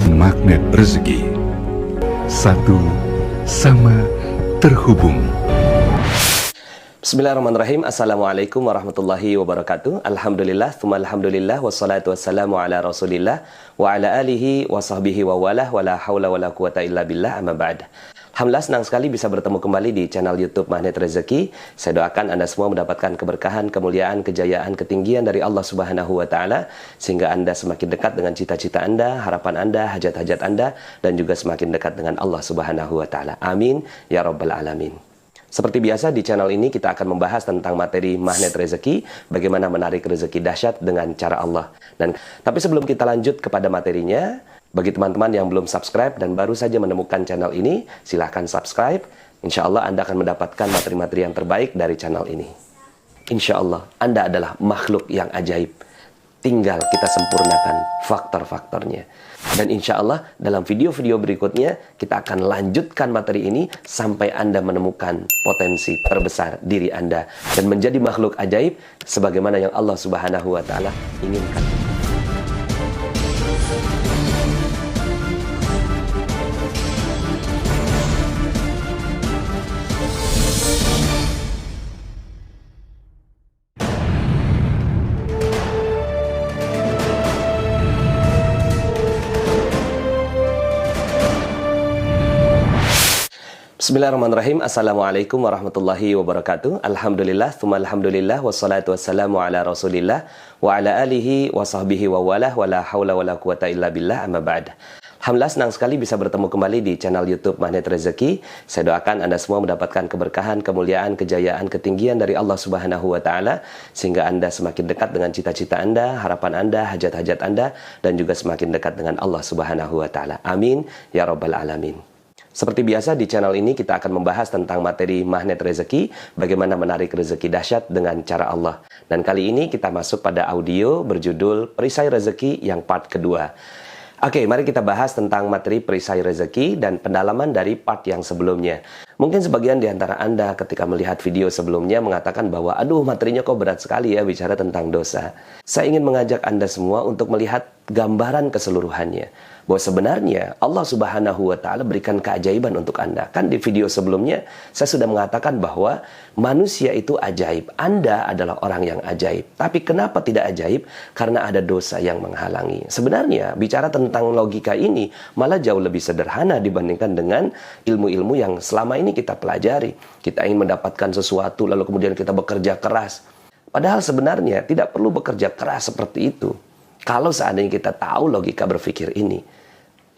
Magnet rezeki, satu sama terhubung. Bismillahirrahmanirrahim. Assalamualaikum warahmatullahi wabarakatuh. Alhamdulillah, tsumma alhamdulillah, wassalatu wassalamu ala rasulillah wa ala alihi wa sahbihi wa walah, wa la hawla wa la quwata illa billah, amma ba'd. Alhamdulillah, senang sekali bisa bertemu kembali di channel YouTube Magnet Rezeki. Saya doakan Anda semua mendapatkan keberkahan, kemuliaan, kejayaan, ketinggian dari Allah Subhanahu wa Ta'ala, sehingga Anda semakin dekat dengan cita-cita Anda, harapan Anda, hajat-hajat Anda, dan juga semakin dekat dengan Allah Subhanahu wa Ta'ala. Amin ya Rabbal Alamin. Seperti biasa di channel ini kita akan membahas tentang materi magnet rezeki, bagaimana menarik rezeki dahsyat dengan cara Allah. Tapi sebelum kita lanjut kepada materinya, bagi teman-teman yang belum subscribe dan baru saja menemukan channel ini, silahkan subscribe. Insya Allah Anda akan mendapatkan materi-materi yang terbaik dari channel ini. Insya Allah Anda adalah makhluk yang ajaib. Tinggal kita sempurnakan faktor-faktornya. Dan insya Allah dalam video-video berikutnya kita akan lanjutkan materi ini sampai Anda menemukan potensi terbesar diri Anda dan menjadi makhluk ajaib sebagaimana yang Allah Subhanahu wa Ta'ala inginkan. Bismillahirrahmanirrahim. Assalamualaikum warahmatullahi wabarakatuh. Alhamdulillah, tsumma alhamdulillah, wassalatu wassalamu ala rasulillah wa ala alihi wa sahbihi wa walah, wa la hawla wa la quwata illa billah, amma ba'd. Alhamdulillah, senang sekali bisa bertemu kembali di channel YouTube Magnet Rezeki. Saya doakan Anda semua mendapatkan keberkahan, kemuliaan, kejayaan, ketinggian dari Allah Subhanahu wa Ta'ala, sehingga Anda semakin dekat dengan cita-cita Anda, harapan Anda, hajat-hajat Anda, dan juga semakin dekat dengan Allah Subhanahu wa Ta'ala. Amin ya Rabbal Alamin. Seperti biasa di channel ini kita akan membahas tentang materi magnet rezeki, bagaimana menarik rezeki dahsyat dengan cara Allah. Dan kali ini kita masuk pada audio berjudul Perisai Rezeki yang part kedua. Oke, mari kita bahas tentang materi perisai rezeki dan pendalaman dari part yang sebelumnya. Mungkin sebagian di antara Anda ketika melihat video sebelumnya mengatakan bahwa aduh, materinya kok berat sekali ya bicara tentang dosa. Saya ingin mengajak Anda semua untuk melihat gambaran keseluruhannya. Bahwa sebenarnya Allah Subhanahu wa Ta'ala berikan keajaiban untuk Anda. Kan di video sebelumnya saya sudah mengatakan bahwa manusia itu ajaib. Anda adalah orang yang ajaib. Tapi kenapa tidak ajaib? Karena ada dosa yang menghalangi. Sebenarnya bicara tentang logika ini malah jauh lebih sederhana dibandingkan dengan ilmu-ilmu yang selama ini kita pelajari. Kita ingin mendapatkan sesuatu lalu kemudian kita bekerja keras. Padahal sebenarnya tidak perlu bekerja keras seperti itu. Kalau seandainya kita tahu logika berpikir ini.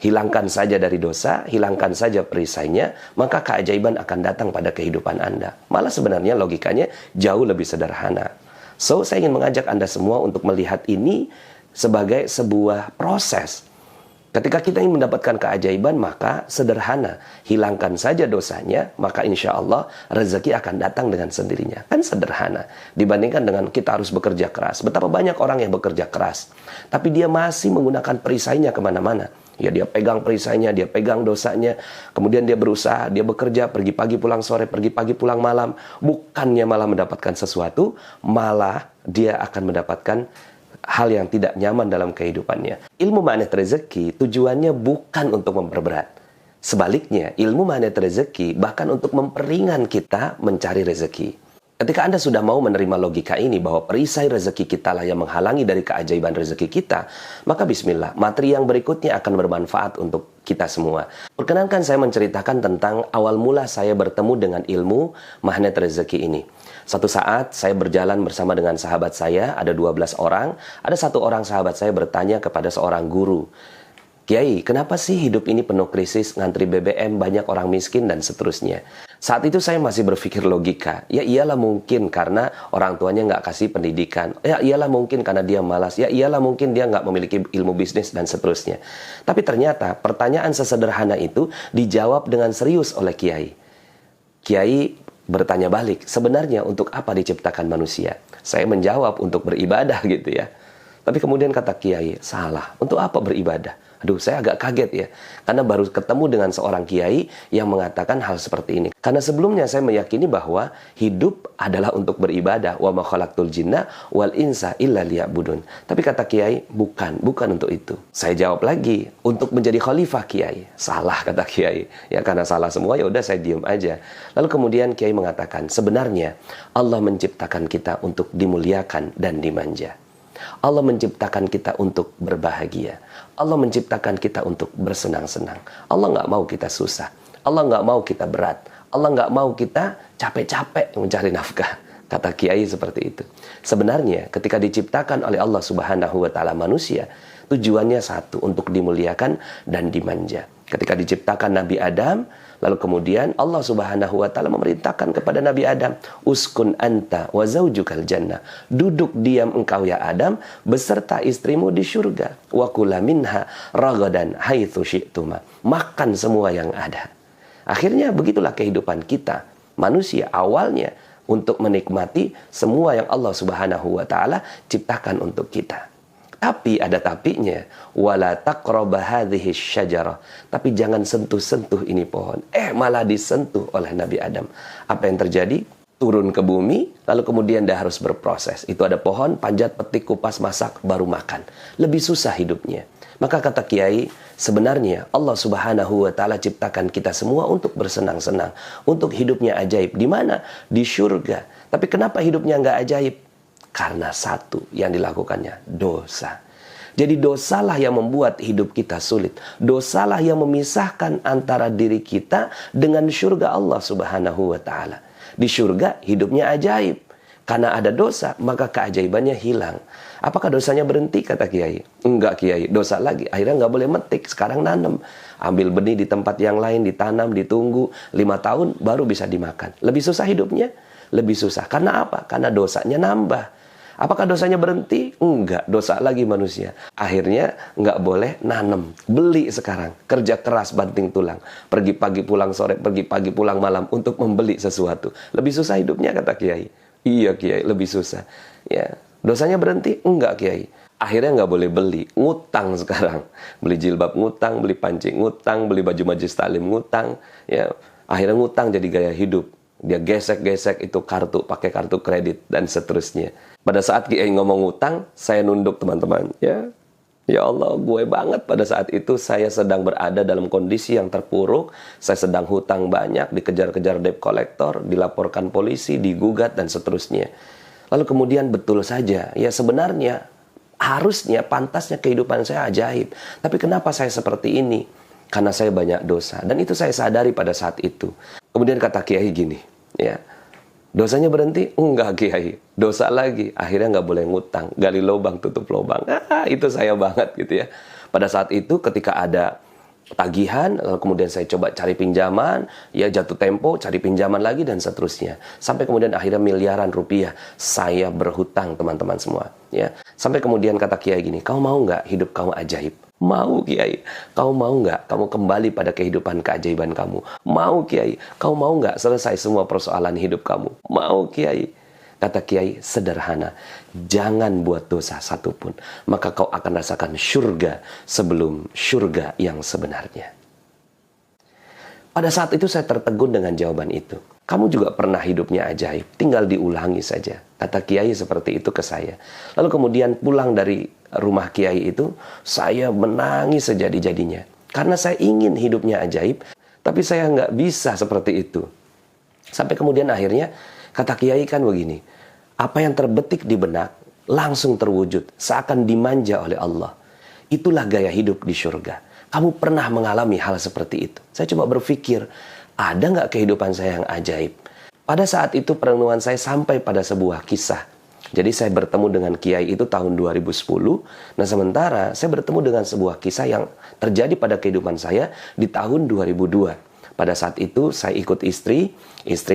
Hilangkan saja dari dosa, hilangkan saja perisainya, maka keajaiban akan datang pada kehidupan Anda. Malah sebenarnya logikanya jauh lebih sederhana. So, saya ingin mengajak Anda semua untuk melihat ini sebagai sebuah proses. Ketika kita ingin mendapatkan keajaiban, maka sederhana. Hilangkan saja dosanya, maka insya Allah rezeki akan datang dengan sendirinya. Kan sederhana. Dibandingkan dengan kita harus bekerja keras. Betapa banyak orang yang bekerja keras. Tapi dia masih menggunakan perisainya kemana-mana. Ya, dia pegang perisainya, dia pegang dosanya. Kemudian dia berusaha, dia bekerja, pergi pagi pulang sore, pergi pagi pulang malam. Bukannya malah mendapatkan sesuatu, malah dia akan mendapatkan hal yang tidak nyaman dalam kehidupannya. Ilmu magnet rezeki tujuannya bukan untuk memperberat. Sebaliknya, ilmu magnet rezeki bahkan untuk memperingan kita mencari rezeki. Ketika Anda sudah mau menerima logika ini bahwa perisai rezeki kita lah yang menghalangi dari keajaiban rezeki kita, maka bismillah, materi yang berikutnya akan bermanfaat untuk kita semua. Perkenankan saya menceritakan tentang awal mula saya bertemu dengan ilmu magnet rezeki ini. Satu saat saya berjalan bersama dengan sahabat saya, ada 12 orang. Ada satu orang sahabat saya bertanya kepada seorang guru, "Kiai, kenapa sih hidup ini penuh krisis, ngantri BBM, banyak orang miskin, dan seterusnya?" Saat itu saya masih berpikir logika. Ya iyalah mungkin karena orang tuanya nggak kasih pendidikan. Ya iyalah mungkin karena dia malas. Ya iyalah mungkin dia nggak memiliki ilmu bisnis, dan seterusnya. Tapi ternyata pertanyaan sesederhana itu dijawab dengan serius oleh Kiai. Kiai bertanya balik, sebenarnya untuk apa diciptakan manusia? Saya menjawab untuk beribadah gitu ya. Tapi kemudian kata Kiai, salah. Untuk apa beribadah? Aduh, saya agak kaget ya. Karena baru ketemu dengan seorang kiai yang mengatakan hal seperti ini. Karena sebelumnya saya meyakini bahwa hidup adalah untuk beribadah. Wa ma khalaqtul jinna wal insa illa liya'budun. Tapi kata kiai, bukan untuk itu. Saya jawab lagi, untuk menjadi khalifah kiai. Salah kata kiai. Ya karena salah semua ya udah saya diam aja. Lalu kemudian kiai mengatakan, sebenarnya Allah menciptakan kita untuk dimuliakan dan dimanja. Allah menciptakan kita untuk berbahagia. Allah menciptakan kita untuk bersenang-senang. Allah nggak mau kita susah. Allah nggak mau kita berat. Allah nggak mau kita capek-capek mencari nafkah. Kata kiai seperti itu. Sebenarnya ketika diciptakan oleh Allah Subhanahu wa Ta'ala manusia, tujuannya satu, untuk dimuliakan dan dimanja. Ketika diciptakan Nabi Adam, lalu kemudian Allah Subhanahu wa Ta'ala memerintahkan kepada Nabi Adam, uskun anta wa zaujukal jannah. Duduk diam engkau ya Adam beserta istrimu di surga. Wa kula minha ragadan haitsu syi'tuma. Makan semua yang ada. Akhirnya begitulah kehidupan kita. Manusia awalnya untuk menikmati semua yang Allah Subhanahu wa Ta'ala ciptakan untuk kita. Tapi ada tapinya, wala taqraba hadhihi syajarah. Tapi jangan sentuh-sentuh ini pohon. Malah disentuh oleh Nabi Adam. Apa yang terjadi? Turun ke bumi, lalu kemudian dia harus berproses. Itu ada pohon, panjat, petik, kupas, masak, baru makan. Lebih susah hidupnya. Maka kata kiai, sebenarnya Allah Subhanahu wa Ta'ala ciptakan kita semua untuk bersenang-senang, untuk hidupnya ajaib. Di mana? Di surga. Tapi kenapa hidupnya nggak ajaib? Karena satu yang dilakukannya, dosa. Jadi dosalah yang membuat hidup kita sulit. Dosalah yang memisahkan antara diri kita dengan surga Allah Subhanahu wa Ta'ala. Di surga hidupnya ajaib. Karena ada dosa, maka keajaibannya hilang. Apakah dosanya berhenti? Kata kiai. Enggak kiai, dosa lagi. Akhirnya nggak boleh metik, sekarang nanam. Ambil benih di tempat yang lain, ditanam, ditunggu. 5 tahun baru bisa dimakan. Lebih susah hidupnya? Lebih susah. Karena apa? Karena dosanya nambah. Apakah dosanya berhenti? Enggak, dosa lagi manusia. Akhirnya nggak boleh nanam. Beli sekarang, kerja keras banting tulang. Pergi pagi pulang sore, pergi pagi pulang malam untuk membeli sesuatu. Lebih susah hidupnya kata kiai. Iya kiai, lebih susah. Ya, dosanya berhenti? Enggak kiai. Akhirnya nggak boleh beli, ngutang sekarang. Beli jilbab ngutang, beli panci ngutang, beli baju majlis taklim ngutang. Ya, akhirnya ngutang jadi gaya hidup. Dia gesek-gesek itu kartu, pakai kartu kredit dan seterusnya. Pada saat kiai ngomong utang, saya nunduk teman-teman. Ya Allah, gue banget pada saat itu saya sedang berada dalam kondisi yang terpuruk. Saya sedang hutang banyak, dikejar-kejar debt collector, dilaporkan polisi, digugat dan seterusnya. Lalu kemudian betul saja, ya sebenarnya harusnya pantasnya kehidupan saya ajaib. Tapi kenapa saya seperti ini? Karena saya banyak dosa. Dan itu saya sadari pada saat itu. Kemudian kata kiai gini, ya, dosanya berhenti? Enggak kiai, dosa lagi. Akhirnya nggak boleh ngutang, gali lubang, tutup lubang. Itu saya banget gitu ya. Pada saat itu ketika ada tagihan, lalu kemudian saya coba cari pinjaman, ya jatuh tempo, cari pinjaman lagi dan seterusnya. Sampai kemudian akhirnya miliaran rupiah saya berhutang teman-teman semua. Ya, sampai kemudian kata kiai gini, kau mau nggak hidup kamu ajaib? Mau kiai. Kau mau nggak kamu kembali pada kehidupan keajaiban kamu? Mau kiai. Kau mau nggak selesai semua persoalan hidup kamu? Mau kiai. Kata kiai, sederhana. Jangan buat dosa satupun. Maka kau akan rasakan surga sebelum surga yang sebenarnya. Pada saat itu saya tertegun dengan jawaban itu. Kamu juga pernah hidupnya ajaib. Tinggal diulangi saja. Kata kiai seperti itu ke saya. Lalu kemudian pulang dari rumah kiai itu, saya menangis sejadi-jadinya. Karena saya ingin hidupnya ajaib, tapi saya nggak bisa seperti itu. Sampai kemudian akhirnya, kata kiai kan begini, apa yang terbetik di benak, langsung terwujud, seakan dimanja oleh Allah. Itulah gaya hidup di surga. Kamu pernah mengalami hal seperti itu? Saya coba berpikir, ada nggak kehidupan saya yang ajaib? Pada saat itu perenungan saya sampai pada sebuah kisah. Jadi saya bertemu dengan kiai itu tahun 2010. Nah sementara saya bertemu dengan sebuah kisah yang terjadi pada kehidupan saya di tahun 2002. Pada saat itu saya ikut istri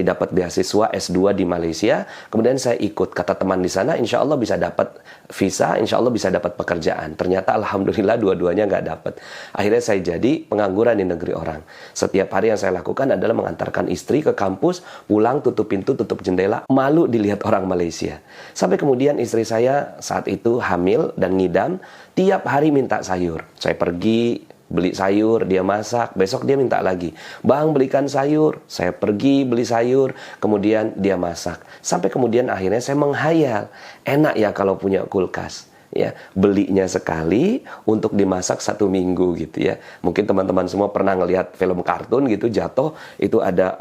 dapat beasiswa S2 di Malaysia, kemudian saya ikut, kata teman di sana, insya Allah bisa dapat visa, insya Allah bisa dapat pekerjaan. Ternyata alhamdulillah dua-duanya nggak dapat. Akhirnya saya jadi pengangguran di negeri orang. Setiap hari yang saya lakukan adalah mengantarkan istri ke kampus, pulang tutup pintu, tutup jendela, malu dilihat orang Malaysia. Sampai kemudian istri saya saat itu hamil dan ngidam, tiap hari minta sayur. Saya pergi beli sayur, dia masak, besok dia minta lagi, "Bang, belikan sayur." Saya pergi beli sayur, kemudian dia masak. Sampai kemudian akhirnya saya menghayal, enak ya kalau punya kulkas. Ya, belinya sekali untuk dimasak 1 minggu gitu ya. Mungkin teman-teman semua pernah ngelihat film kartun gitu, jatuh itu ada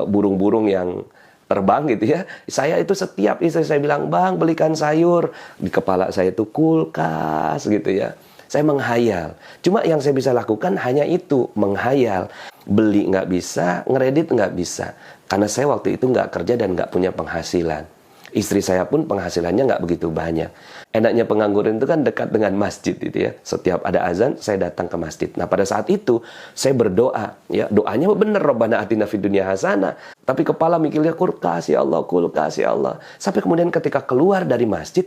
burung-burung yang terbang gitu ya. Saya itu setiap istri saya bilang, "Bang, belikan sayur." Di kepala saya itu kulkas gitu ya. Saya menghayal. Cuma yang saya bisa lakukan hanya itu, menghayal. Beli nggak bisa, ngeredit nggak bisa. Karena saya waktu itu nggak kerja dan nggak punya penghasilan. Istri saya pun penghasilannya nggak begitu banyak. Enaknya pengangguran itu kan dekat dengan masjid gitu ya. Setiap ada azan, saya datang ke masjid. Nah pada saat itu, saya berdoa. Ya, doanya benar, Rabbana atina fid dunya hasanah. Tapi kepala mikirnya kulkas ya Allah, kulkas ya Allah. Sampai kemudian ketika keluar dari masjid,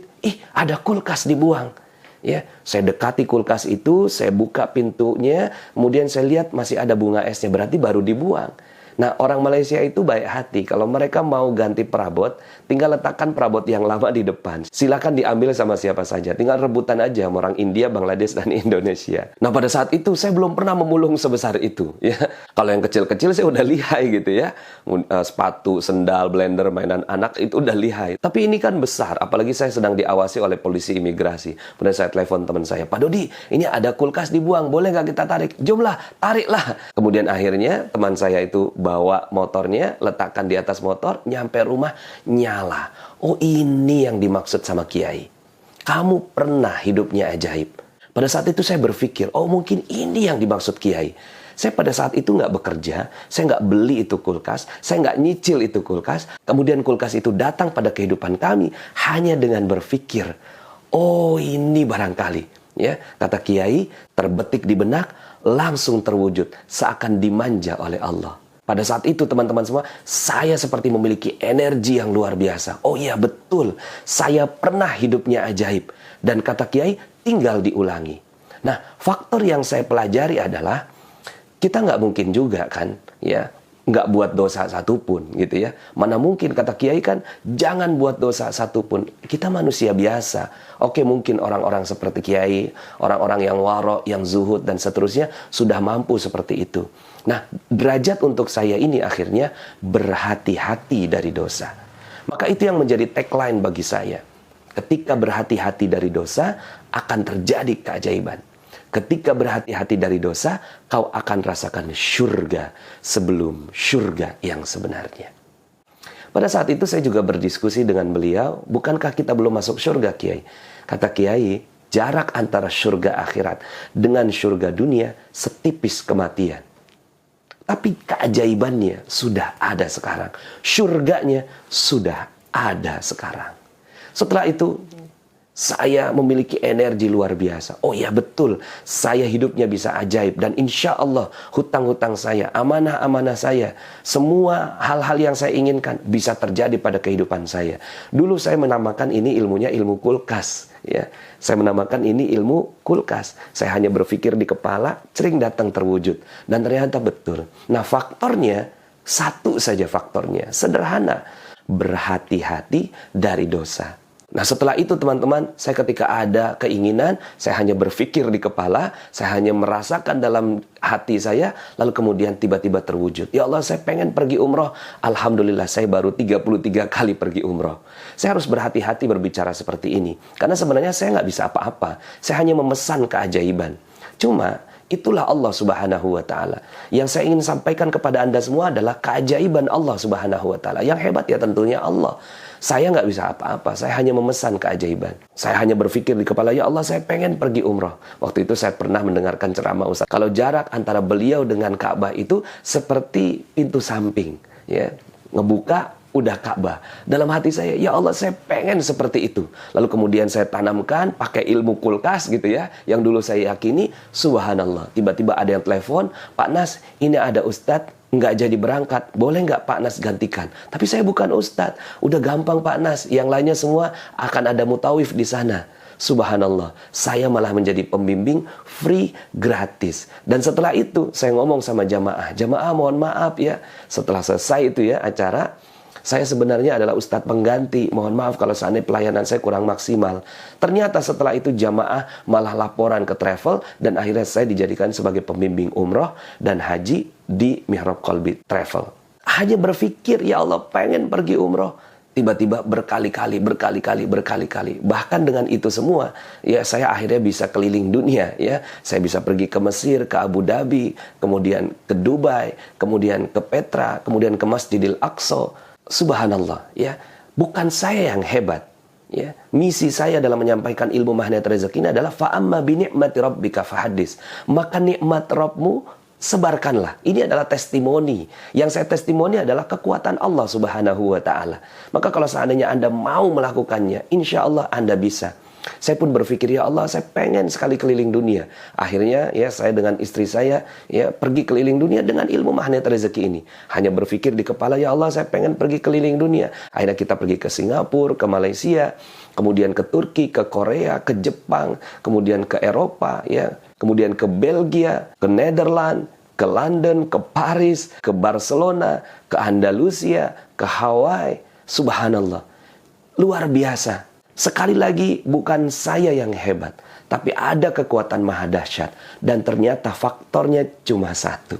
ada kulkas dibuang. Ya, saya dekati kulkas itu, saya buka pintunya, kemudian saya lihat masih ada bunga esnya, berarti baru dibuang. Nah, orang Malaysia itu baik hati. Kalau mereka mau ganti perabot, tinggal letakkan perabot yang lama di depan. Silakan diambil sama siapa saja. Tinggal rebutan aja sama orang India, Bangladesh, dan Indonesia. Nah, pada saat itu saya belum pernah memulung sebesar itu. Ya, kalau yang kecil-kecil saya udah lihai gitu ya. Sepatu, sendal, blender, mainan anak itu udah lihai. Tapi ini kan besar. Apalagi saya sedang diawasi oleh polisi imigrasi. Kemudian saya telepon teman saya, "Pak Dodi, ini ada kulkas dibuang. Boleh nggak kita tarik?" "Jomlah, tariklah." Kemudian akhirnya teman saya itu bawa motornya, letakkan di atas motor, nyampe rumah, nyala. Oh, ini yang dimaksud sama Kiai. Kamu pernah hidupnya ajaib. Pada saat itu saya berpikir, oh mungkin ini yang dimaksud Kiai. Saya pada saat itu nggak bekerja, saya nggak beli itu kulkas, saya nggak nyicil itu kulkas. Kemudian kulkas itu datang pada kehidupan kami hanya dengan berpikir, oh ini barangkali. Ya, kata Kiai, terbetik di benak, langsung terwujud, seakan dimanja oleh Allah. Pada saat itu teman-teman semua, saya seperti memiliki energi yang luar biasa. Oh iya betul, saya pernah hidupnya ajaib. Dan kata Kiai, tinggal diulangi. Nah, faktor yang saya pelajari adalah, kita nggak mungkin juga kan, ya, nggak buat dosa satupun gitu ya. Mana mungkin, kata Kiai kan, jangan buat dosa satupun. Kita manusia biasa. Oke, mungkin orang-orang seperti Kiai, orang-orang yang waro, yang zuhud dan seterusnya sudah mampu seperti itu. Nah, derajat untuk saya ini akhirnya berhati-hati dari dosa. Maka itu yang menjadi tagline bagi saya. Ketika berhati-hati dari dosa, akan terjadi keajaiban. Ketika berhati-hati dari dosa, kau akan rasakan syurga sebelum syurga yang sebenarnya. Pada saat itu saya juga berdiskusi dengan beliau, bukankah kita belum masuk syurga, Kiai? Kata Kiai, jarak antara syurga akhirat dengan syurga dunia setipis kematian. Tapi keajaibannya sudah ada sekarang. Syurganya sudah ada sekarang. Setelah itu, saya memiliki energi luar biasa. Oh ya betul, saya hidupnya bisa ajaib. Dan insya Allah hutang-hutang saya, amanah-amanah saya, semua hal-hal yang saya inginkan bisa terjadi pada kehidupan saya. Dulu saya menamakan ini ilmunya ilmu kulkas. Ya, saya menamakan ini ilmu kulkas. Saya hanya berpikir di kepala, sering datang terwujud. Dan ternyata betul. Nah faktornya, satu saja faktornya, sederhana. Berhati-hati dari dosa. Nah setelah itu teman-teman, saya ketika ada keinginan, saya hanya berpikir di kepala, saya hanya merasakan dalam hati saya, lalu kemudian tiba-tiba terwujud. Ya Allah, saya pengen pergi umroh. Alhamdulillah, saya baru 33 kali pergi umroh. Saya harus berhati-hati berbicara seperti ini. Karena sebenarnya saya nggak bisa apa-apa. Saya hanya memesan keajaiban. Cuma, itulah Allah Subhanahu wa Ta'ala. Yang saya ingin sampaikan kepada Anda semua adalah keajaiban Allah Subhanahu wa Ta'ala. Yang hebat ya tentunya Allah. Saya nggak bisa apa-apa, saya hanya memesan keajaiban. Saya hanya berpikir di kepala, ya Allah saya pengen pergi umroh. Waktu itu saya pernah mendengarkan ceramah Ustaz. Kalau jarak antara beliau dengan Ka'bah itu seperti pintu samping. Ya, ngebuka, udah Ka'bah. Dalam hati saya, ya Allah saya pengen seperti itu. Lalu kemudian saya tanamkan pakai ilmu kulkas gitu ya. Yang dulu saya yakini, subhanallah. Tiba-tiba ada yang telepon, Pak Nas, ini ada Ustadz nggak jadi berangkat, boleh nggak Pak Nas gantikan? Tapi saya bukan ustadz, udah gampang Pak Nas, yang lainnya semua akan ada mutawif di sana. Subhanallah, saya malah menjadi pembimbing free, gratis. Dan setelah itu saya ngomong sama jamaah mohon maaf ya, setelah selesai itu ya acara, saya sebenarnya adalah ustadz pengganti. Mohon maaf kalau seandainya pelayanan saya kurang maksimal. Ternyata setelah itu jamaah malah laporan ke travel. Dan akhirnya saya dijadikan sebagai pembimbing umroh dan haji di Mihrab Qalbi Travel. Hanya berpikir, ya Allah pengen pergi umroh. Tiba-tiba berkali-kali. Bahkan dengan itu semua, ya saya akhirnya bisa keliling dunia. Ya, saya bisa pergi ke Mesir, ke Abu Dhabi, kemudian ke Dubai, kemudian ke Petra, kemudian ke Masjidil Aqsa. Subhanallah, ya, bukan saya yang hebat, ya. Misi saya dalam menyampaikan ilmu magnet rezeki ini adalah fa'amma bi ni'mati rabbika fahaddis. Maka nikmat Rabbmu sebarkanlah. Ini adalah testimoni. Yang saya testimoni adalah kekuatan Allah Subhanahu wa taala. Maka kalau seandainya Anda mau melakukannya, insya Allah Anda bisa. Saya pun berpikir, ya Allah, saya pengen sekali keliling dunia. Akhirnya ya saya dengan istri saya ya pergi keliling dunia dengan ilmu magnet rezeki ini. Hanya berpikir di kepala, ya Allah, saya pengen pergi keliling dunia. Akhirnya kita pergi ke Singapura, ke Malaysia, kemudian ke Turki, ke Korea, ke Jepang, kemudian ke Eropa, ya, kemudian ke Belgia, ke Nederland, ke London, ke Paris, ke Barcelona, ke Andalusia, ke Hawaii. Subhanallah, luar biasa. Sekali lagi, bukan saya yang hebat, tapi ada kekuatan maha dahsyat. Dan ternyata faktornya cuma satu: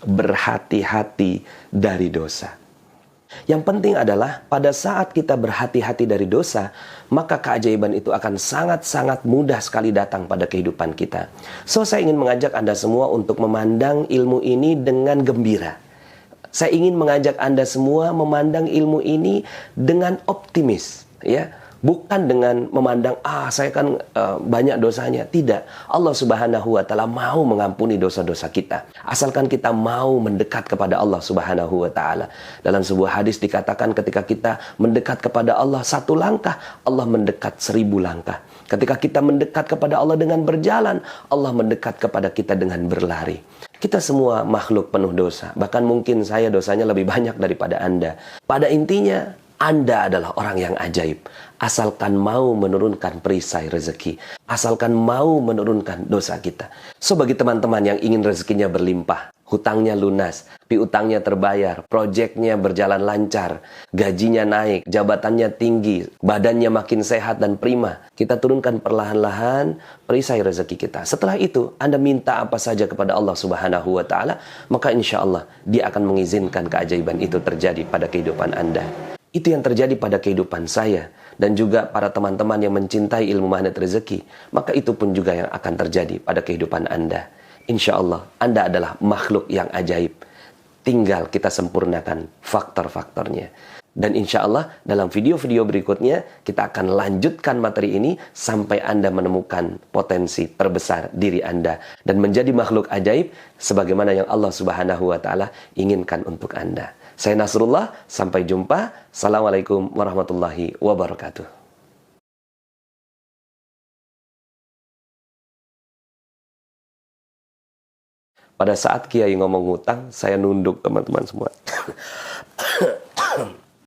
berhati-hati dari dosa. Yang penting adalah pada saat kita berhati-hati dari dosa, maka keajaiban itu akan sangat-sangat mudah sekali datang pada kehidupan kita. So, saya ingin mengajak Anda semua untuk memandang ilmu ini dengan gembira. Saya ingin mengajak Anda semua memandang ilmu ini dengan optimis, ya. Bukan dengan memandang, saya kan banyak dosanya. Tidak. Allah Subhanahu wa ta'ala mau mengampuni dosa-dosa kita. Asalkan kita mau mendekat kepada Allah Subhanahu wa ta'ala. Dalam sebuah hadis dikatakan ketika kita mendekat kepada Allah 1 langkah, Allah mendekat 1000 langkah. Ketika kita mendekat kepada Allah dengan berjalan, Allah mendekat kepada kita dengan berlari. Kita semua makhluk penuh dosa. Bahkan mungkin saya dosanya lebih banyak daripada Anda. Pada intinya, Anda adalah orang yang ajaib. Asalkan mau menurunkan perisai rezeki. Asalkan mau menurunkan dosa kita. So, bagi teman-teman yang ingin rezekinya berlimpah, hutangnya lunas, piutangnya terbayar, proyeknya berjalan lancar, gajinya naik, jabatannya tinggi, badannya makin sehat dan prima, kita turunkan perlahan-lahan perisai rezeki kita. Setelah itu, Anda minta apa saja kepada Allah Subhanahu wa ta'ala, maka insya Allah Dia akan mengizinkan keajaiban itu terjadi pada kehidupan Anda. Itu yang terjadi pada kehidupan saya dan juga para teman-teman yang mencintai ilmu magnet rezeki. Maka itu pun juga yang akan terjadi pada kehidupan Anda. Insya Allah Anda adalah makhluk yang ajaib. Tinggal kita sempurnakan faktor-faktornya. Dan insya Allah dalam video-video berikutnya kita akan lanjutkan materi ini sampai Anda menemukan potensi terbesar diri Anda dan menjadi makhluk ajaib sebagaimana yang Allah Subhanahu wa ta'ala inginkan untuk Anda. Saya Nasrullah, sampai jumpa. Assalamualaikum warahmatullahi wabarakatuh. Pada saat Kiai ngomong hutang, saya nunduk teman-teman semua.